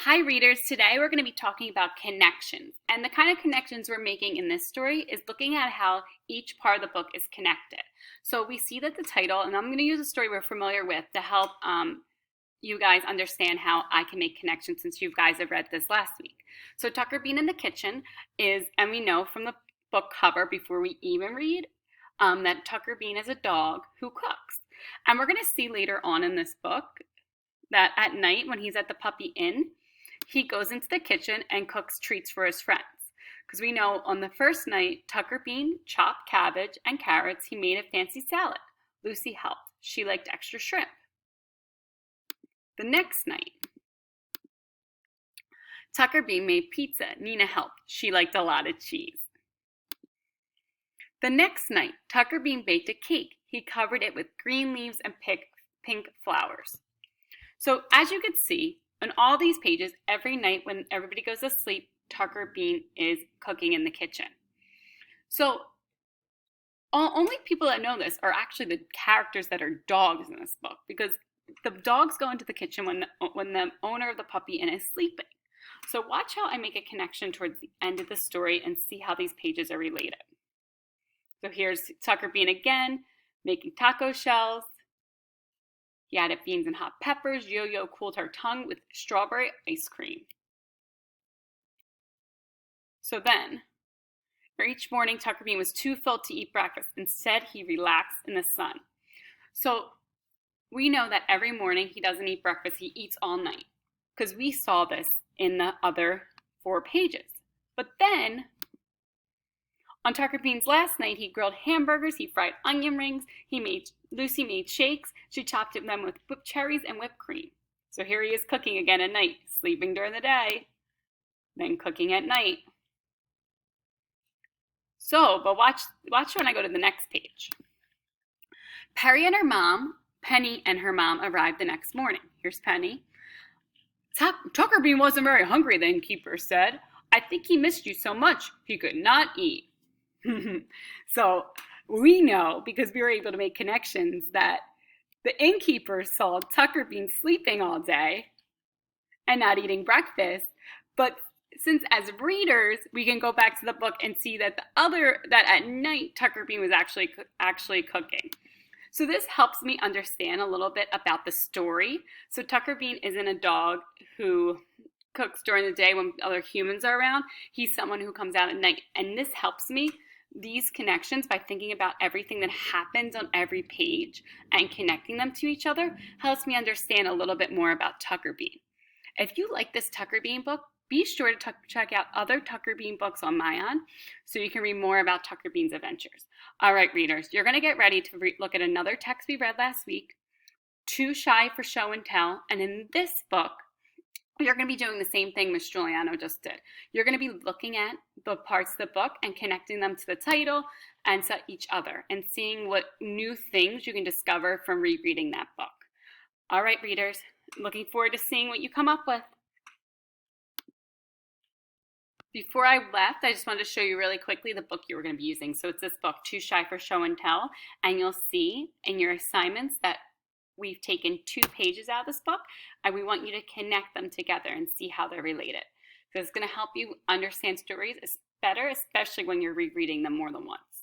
Hi readers, today we're going to be talking about connections. And the kind of connections we're making in this story is looking at how each part of the book is connected. So we see that the title, and I'm going to use a story we're familiar with to help you guys understand how I can make connections since you guys have read this last week. So Tucker Bean in the Kitchen is, and we know from the book cover before we even read, that Tucker Bean is a dog who cooks. And we're going to see later on in this book that at night when he's at the puppy inn, he goes into the kitchen and cooks treats for his friends. Because we know on the first night, Tucker Bean chopped cabbage and carrots. He made a fancy salad. Lucy helped. She liked extra shrimp. The next night, Tucker Bean made pizza. Nina helped. She liked a lot of cheese. The next night, Tucker Bean baked a cake. He covered it with green leaves and pink flowers. So as you can see, on all these pages, every night when everybody goes to sleep, Tucker Bean is cooking in the kitchen. So only people that know this are actually the characters that are dogs in this book, because the dogs go into the kitchen when the owner of the puppy inn is sleeping. So watch how I make a connection towards the end of the story and see how these pages are related. So here's Tucker Bean again, making taco shells. He added beans and hot peppers. Yo-Yo cooled her tongue with strawberry ice cream. So then, for each morning, Tucker Bean was too full to eat breakfast. Instead, he relaxed in the sun. So we know that every morning he doesn't eat breakfast, he eats all night. Because we saw this in the other 4 pages. But then, on Tucker Bean's last night, he grilled hamburgers, he fried onion rings, Lucy made shakes, she chopped them with whipped cherries and whipped cream. So here he is cooking again at night, sleeping during the day, then cooking at night. So, but watch when I go to the next page. Penny and her mom arrived the next morning. Here's Penny. Tucker Bean wasn't very hungry, the innkeeper said. I think he missed you so much he could not eat. So we know, because we were able to make connections, that the innkeeper saw Tucker Bean sleeping all day and not eating breakfast. But since as readers, we can go back to the book and see that at night Tucker Bean was actually cooking. So this helps me understand a little bit about the story. So Tucker Bean isn't a dog who cooks during the day when other humans are around. He's someone who comes out at night. And this helps me, these connections, by thinking about everything that happens on every page and connecting them to each other, helps me understand a little bit more about Tucker Bean. If you like this Tucker Bean book, be sure to check out other Tucker Bean books on Mayan so you can read more about Tucker Bean's adventures. All right, readers, you're going to get ready to look at another text we read last week, Too Shy for Show and Tell. And in this book, you're going to be doing the same thing Miss Giuliano just did. You're going to be looking at the parts of the book and connecting them to the title and to each other and seeing what new things you can discover from rereading that book. All right, readers, looking forward to seeing what you come up with. Before I left, I just wanted to show you really quickly the book you were going to be using. So it's this book, Too Shy for Show and Tell, and you'll see in your assignments that we've taken 2 pages out of this book, and we want you to connect them together and see how they're related. So it's going to help you understand stories better, especially when you're rereading them more than once.